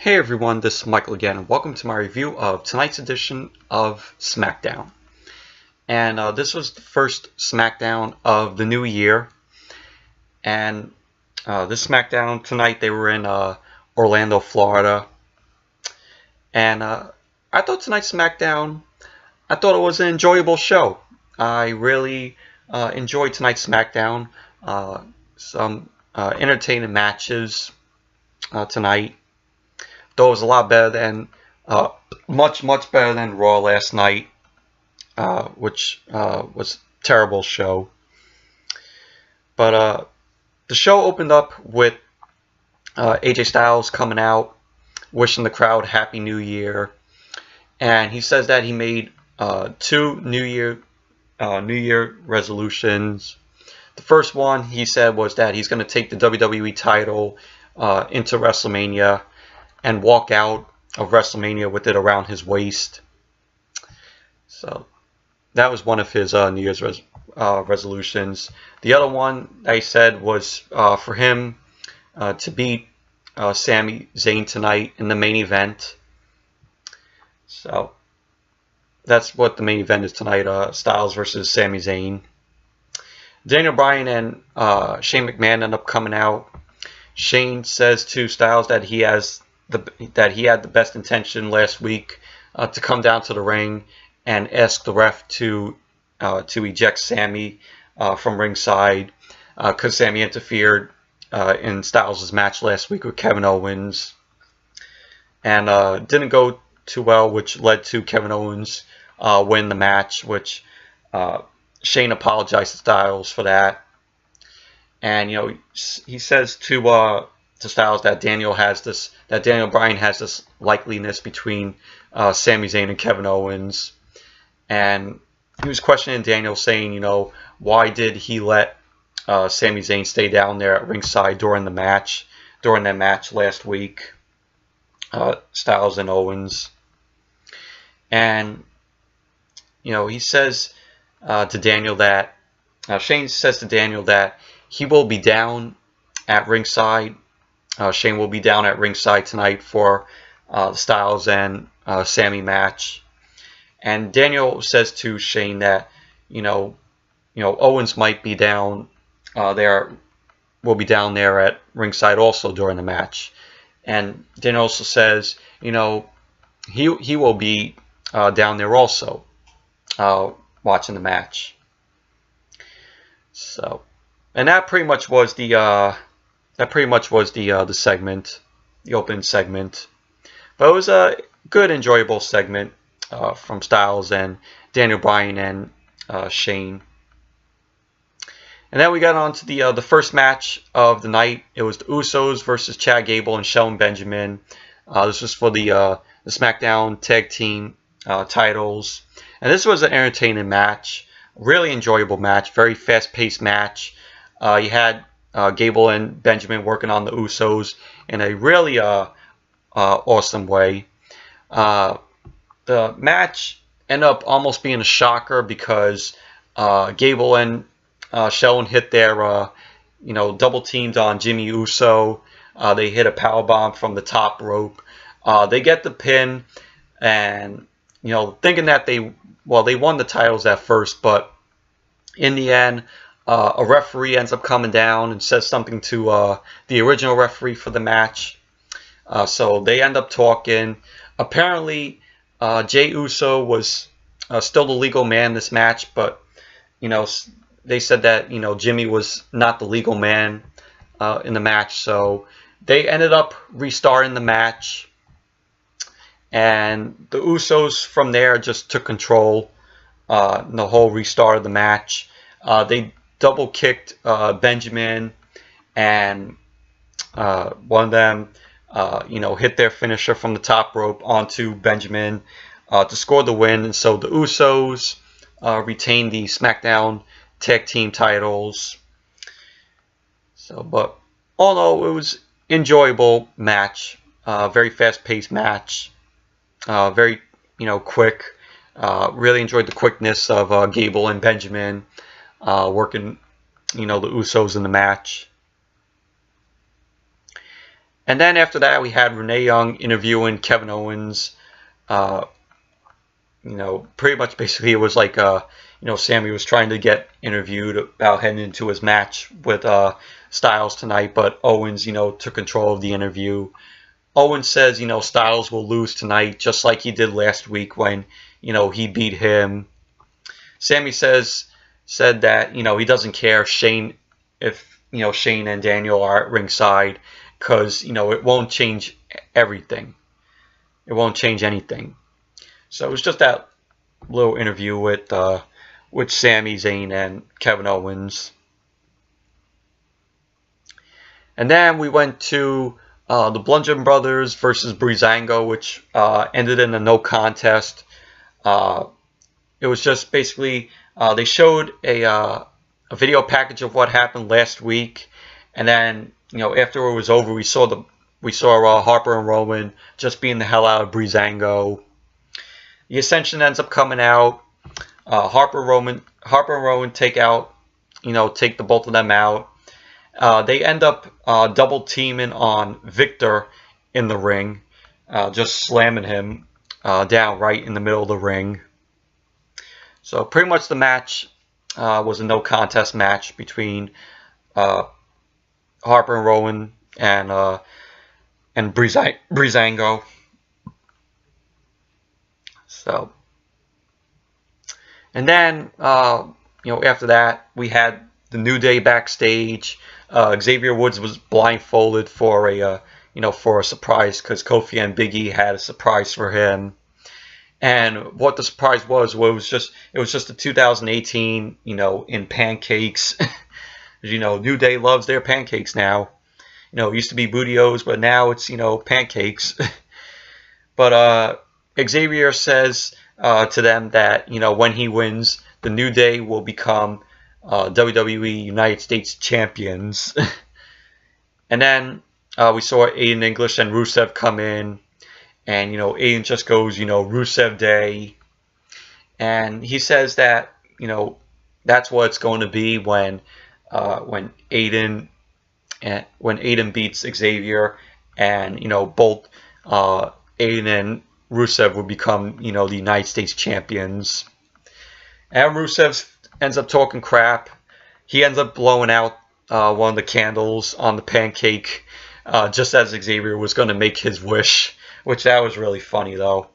Hey everyone, this is Michael again, and welcome to my review of tonight's edition of Smackdown. And this was the first Smackdown of the new year. And this Smackdown tonight, they were in Orlando, Florida. And I thought tonight's Smackdown, I thought it was an enjoyable show. I really enjoyed tonight's Smackdown. Some entertaining matches tonight. Though it was a lot better than, much better than Raw last night, which was a terrible show. But the show opened up with AJ Styles coming out, wishing the crowd Happy New Year, and he says that he made two New Year resolutions. The first one he said was that he's going to take the WWE title into WrestleMania and walk out of WrestleMania with it around his waist. So that was one of his New Year's resolutions. The other one I said was for him to beat Sami Zayn tonight in the main event. So that's what the main event is tonight, Styles versus Sami Zayn. Daniel Bryan and Shane McMahon end up coming out. Shane says to Styles that he had the best intention last week to come down to the ring and ask the ref to eject Sami from ringside because Sami interfered in Styles' match last week with Kevin Owens, and didn't go too well, which led to Kevin Owens win the match, which Shane apologized to Styles for that. And he says to Styles that Daniel Bryan has this likeliness between Sami Zayn and Kevin Owens, and he was questioning Daniel, saying, why did he let Sami Zayn stay down there at ringside during that match last week, Styles and Owens. And he says to Daniel that Shane says to Daniel that he will be down at ringside. Shane will be down at ringside tonight for the Styles and Sami match. And Daniel says to Shane that Owens might be down will be down there at ringside also during the match. And Daniel also says he will be down there also watching the match. So, and that pretty much was the segment, the opening segment. But it was a good, enjoyable segment from Styles and Daniel Bryan and Shane. And then we got on to the first match of the night. It was the Usos versus Chad Gable and Shelton Benjamin. This was for the SmackDown Tag Team titles. And this was an entertaining match, really enjoyable match, very fast-paced match. You had Gable and Benjamin working on the Usos in a really awesome way. The match ended up almost being a shocker because Gable and Shelton hit their double teamed on Jimmy Uso. They hit a powerbomb from the top rope. They get the pin, and thinking that they won the titles at first, but in the end, a referee ends up coming down and says something to the original referee for the match. So they end up talking. Apparently, Jey Uso was still the legal man this match, but they said that Jimmy was not the legal man in the match. So they ended up restarting the match, and the Usos from there just took control in the whole restart of the match. They double kicked Benjamin, and one of them hit their finisher from the top rope onto Benjamin to score the win. And so the Usos retained the SmackDown Tag Team titles. So, but all in all, it was enjoyable match, very fast-paced match, very quick. Really enjoyed the quickness of Gable and Benjamin working, the Usos in the match. And then after that, we had Renee Young interviewing Kevin Owens. Pretty much basically it was like, Sami was trying to get interviewed about heading into his match with Styles tonight, but Owens, took control of the interview. Owens says, Styles will lose tonight, just like he did last week when, he beat him. Sami said that, he doesn't care if Shane and Daniel are at ringside, because, it won't change everything. It won't change anything. So it was just that little interview with Sami, Zayn, and Kevin Owens. And then we went to the Bludgeon Brothers versus Bries Ango, which ended in a no contest. It was just basically they showed a video package of what happened last week, and then after it was over, we saw Harper and Rowan just beating the hell out of Bries Ango. The Ascension ends up coming out. Harper and Rowan take the both of them out. They end up double teaming on Victor in the ring, just slamming him down right in the middle of the ring. So pretty much the match was a no contest match between Harper and Rowan and Bries Ango. So, and then after that we had the New Day backstage. Xavier Woods was blindfolded for a surprise, because Kofi and Big E had a surprise for him. And what the surprise was it was just the 2018 in pancakes. New Day loves their pancakes now. It used to be Booty-O's, but now it's pancakes. But Xavier says to them that when he wins, the New Day will become WWE United States champions. And then we saw Aiden English and Rusev come in, and Aiden just goes Rusev Day, and he says that that's what it's going to be when Aiden beats Xavier, and both Aiden and Rusev would become the United States champions. And Rusev ends up talking crap. He ends up blowing out one of the candles on the pancake just as Xavier was going to make his wish, which that was really funny though.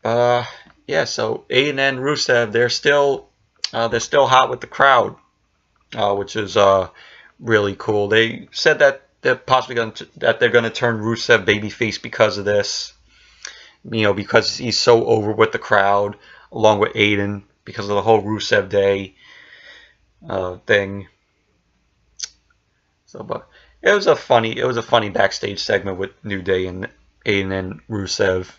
Yeah, so Aiden and Rusev, they're still hot with the crowd, which is really cool. They said that they're possibly going to turn Rusev babyface because of this. Because he's so over with the crowd, along with Aiden, because of the whole Rusev Day thing. So, but it was a funny backstage segment with New Day and Aiden and Rusev.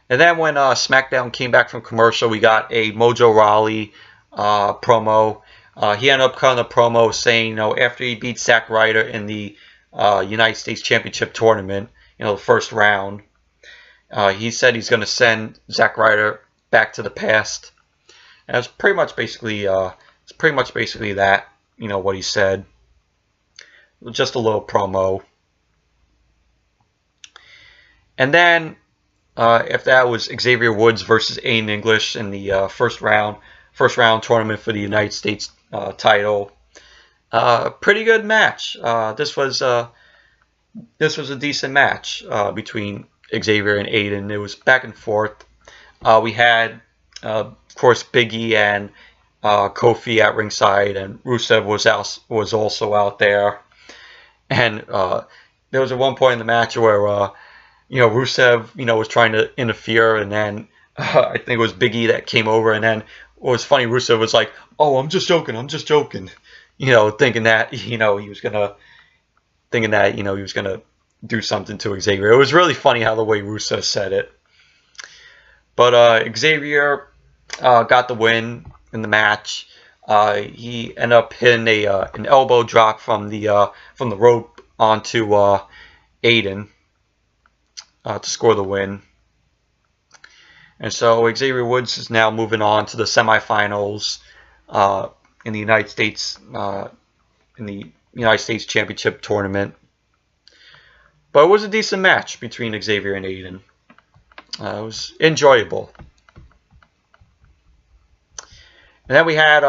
And then when SmackDown came back from commercial, we got a Mojo Rawley promo. He ended up cutting a promo saying, after he beat Zack Ryder in the United States Championship tournament, the first round, he said he's going to send Zack Ryder back to the past. And it's pretty much basically that, what he said. Just a little promo. And then if that was Xavier Woods versus Aiden English in the first round tournament for the United States title. Pretty good match. This was a decent match between Xavier and Aiden. It was back and forth. We had, of course, Big E and Kofi at ringside, and Rusev was also out there. And there was at one point in the match where Rusev was trying to interfere, and then I think it was Big E that came over, and then what was funny, Rusev was like, "Oh, I'm just joking," thinking that he was gonna do something to Xavier. It was really funny how the way Rusev said it. But Xavier got the win in the match. He ended up hitting an elbow drop from the rope onto Aiden to score the win. And so Xavier Woods is now moving on to the semifinals in the United States, in the United States Championship tournament. But it was a decent match between Xavier and Aiden. It was enjoyable. And then we had,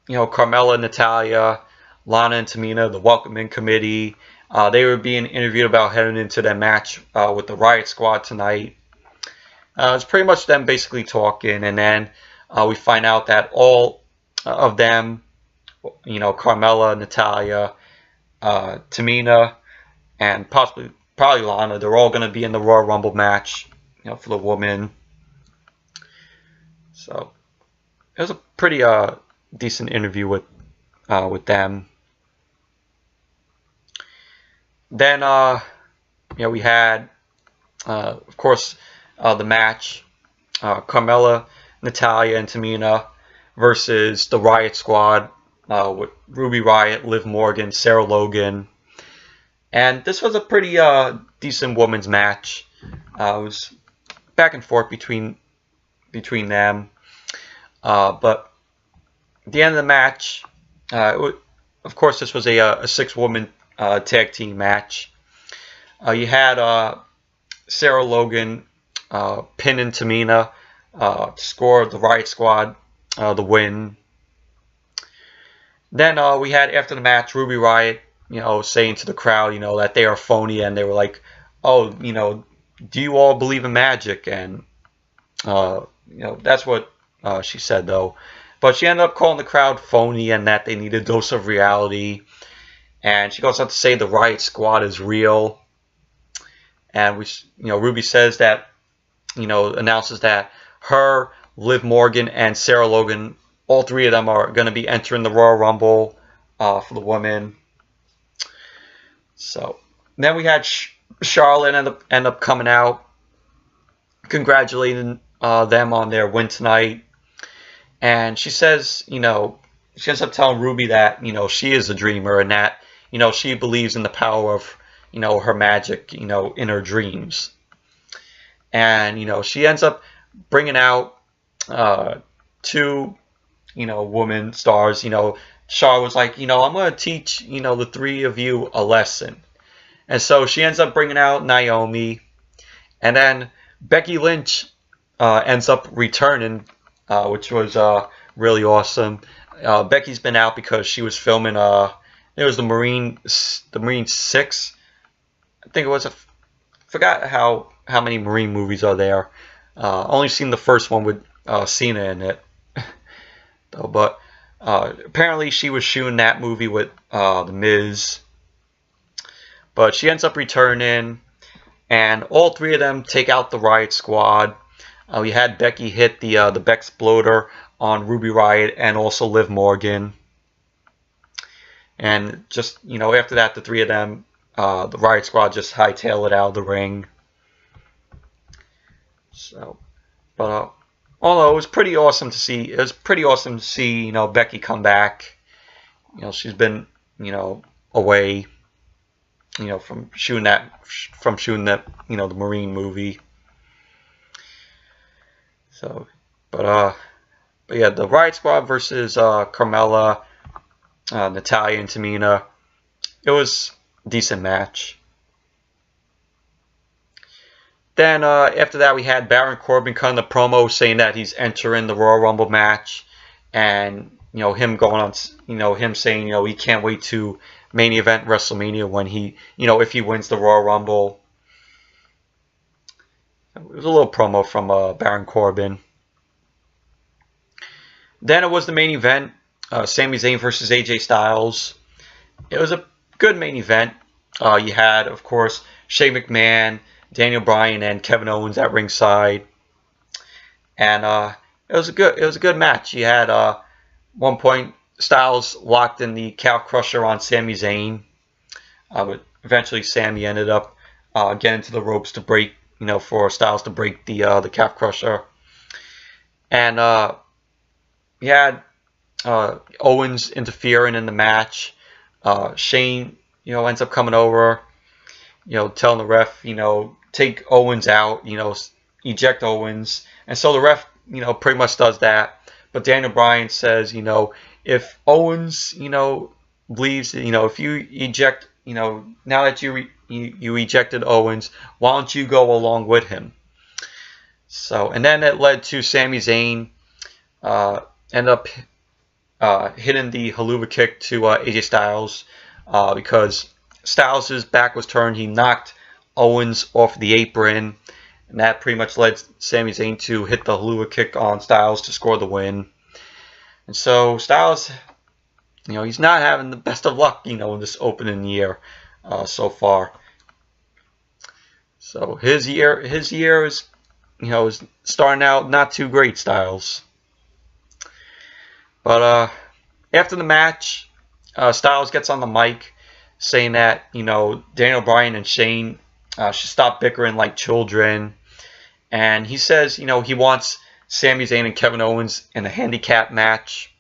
Carmella, Natalya, Lana, and Tamina, the welcoming committee. They were being interviewed about heading into their match with the Riott Squad tonight. It was pretty much them basically talking, and then we find out that all of them, Carmella, Natalya, Tamina, and probably Lana, they're all going to be in the Royal Rumble match, for the woman. So it was a pretty decent interview with them. Then we had of course the match, Carmella, Natalya, and Tamina versus the Riott Squad with Ruby Riott, Liv Morgan, Sarah Logan. And this was a pretty decent women's match. It was back and forth between them. But at the end of the match, of course, this was a 6-woman tag team match. You had Sarah Logan pinning Tamina to score the Riott Squad the win. Then we had, after the match, Ruby Riott, saying to the crowd, that they are phony, and they were like, oh, do you all believe in magic? And, that's what she said, though. But she ended up calling the crowd phony and that they need a dose of reality. And she goes on to say the Riott Squad is real. And Ruby says that, announces that her, Liv Morgan, and Sarah Logan, all three of them are going to be entering the Royal Rumble for the women. So then we had Charlotte end up coming out, congratulating them on their win tonight. And she says, she ends up telling Ruby that, she is a dreamer, and that, she believes in the power of, her magic, in her dreams. And, she ends up bringing out 2, woman stars. Charlotte was like, I'm going to teach, the 3 of you a lesson. And so she ends up bringing out Naomi. And then Becky Lynch ends up returning, which was really awesome. Becky's been out because she was filming, it was the Marine 6. I think it was, forgot how many Marine movies are there. Only seen the first one with Cena in it. But apparently she was shooting that movie with The Miz. But she ends up returning, and all 3 of them take out the Riott Squad. We had Becky hit the Bexploder on Ruby Riott and also Liv Morgan. And just, after that, the 3 of them, the Riott Squad just hightail it out of the ring. So, but although it was pretty awesome to see, Becky come back. She's been, away, from shooting that, the Marine movie. So, but yeah, the Riott Squad versus Carmella, Natalya, and Tamina. It was a decent match. Then after that, we had Baron Corbin cutting the promo saying that he's entering the Royal Rumble match, and him going on, him saying he can't wait to main event WrestleMania when he, if he wins the Royal Rumble. It was a little promo from Baron Corbin. Then it was the main event, Sami Zayn versus AJ Styles. It was a good main event. You had, of course, Shane McMahon, Daniel Bryan, and Kevin Owens at ringside, and it was a good match. You had one point Styles locked in the calf crusher on Sami Zayn, but eventually Sami ended up getting to the ropes to break, for Styles to break the calf crusher, and you had Owens interfering in the match. Shane, ends up coming over, telling the ref, take Owens out, eject Owens. And so the ref, pretty much does that. But Daniel Bryan says, if Owens, believes, if you eject, now that you ejected Owens, why don't you go along with him? So, and then it led to Sami Zayn end up hitting the haluva kick to AJ Styles because Styles' back was turned. He knocked Owens off the apron, and that pretty much led Sami Zayn to hit the haluva kick on Styles to score the win. And so Styles, he's not having the best of luck, in this opening year so far. So his year is, is starting out not too great, Styles. But after the match, Styles gets on the mic saying that, Daniel Bryan and Shane should stop bickering like children. And he says, he wants Sami Zayn and Kevin Owens in a handicap match.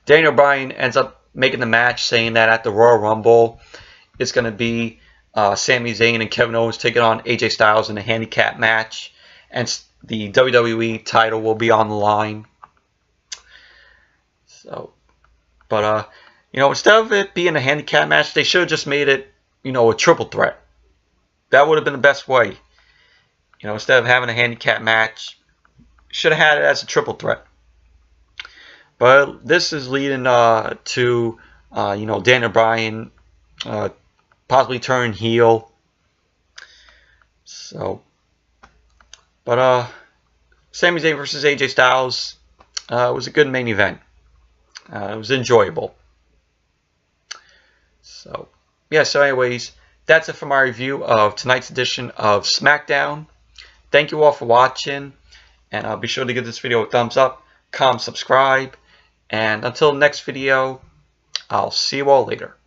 Daniel Bryan ends up making the match, saying that at the Royal Rumble, it's going to be Sami Zayn and Kevin Owens taking on AJ Styles in a handicap match. And the WWE title will be on the line. So, but, instead of it being a handicap match, they should have just made it, a triple threat. That would have been the best way. Instead of having a handicap match, should have had it as a triple threat. But this is leading to, Daniel Bryan possibly turn heel. So, but Sami Zayn versus AJ Styles was a good main event. It was enjoyable. So, yeah, so anyways, that's it for my review of tonight's edition of SmackDown. Thank you all for watching, and be sure to give this video a thumbs up, comment, subscribe, and until the next video, I'll see you all later.